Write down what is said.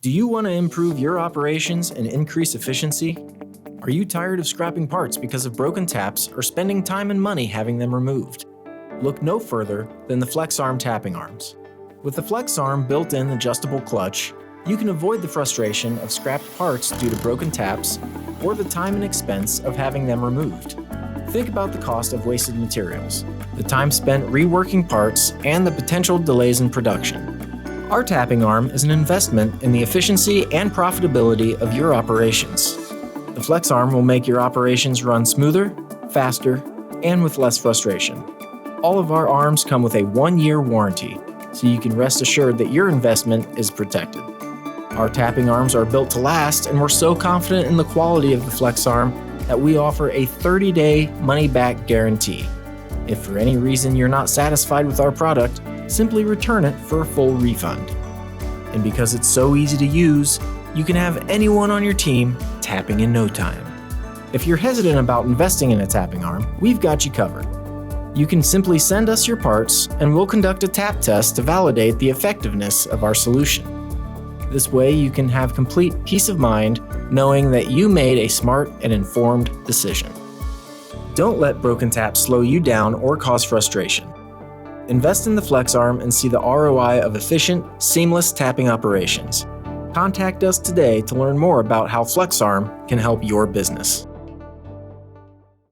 Do you want to improve your operations and increase efficiency? Are you tired of scrapping parts because of broken taps or spending time and money having them removed? Look no further than the FlexArm tapping arms. With the FlexArm built-in adjustable clutch, you can avoid the frustration of scrapped parts due to broken taps or the time and expense of having them removed. Think about the cost of wasted materials, the time spent reworking parts, and the potential delays in production. Our tapping arm is an investment in the efficiency and profitability of your operations. The FlexArm will make your operations run smoother, faster, and with less frustration. All of our arms come with a 1-year warranty, so you can rest assured that your investment is protected. Our tapping arms are built to last, and we're so confident in the quality of the FlexArm that we offer a 30-day money-back guarantee. If for any reason you're not satisfied with our product, simply return it for a full refund. And because it's so easy to use, you can have anyone on your team tapping in no time. If you're hesitant about investing in a tapping arm, we've got you covered. You can simply send us your parts and we'll conduct a tap test to validate the effectiveness of our solution. This way you can have complete peace of mind knowing that you made a smart and informed decision. Don't let broken taps slow you down or cause frustration. Invest in the FlexArm and see the ROI of efficient, seamless tapping operations. Contact us today to learn more about how FlexArm can help your business.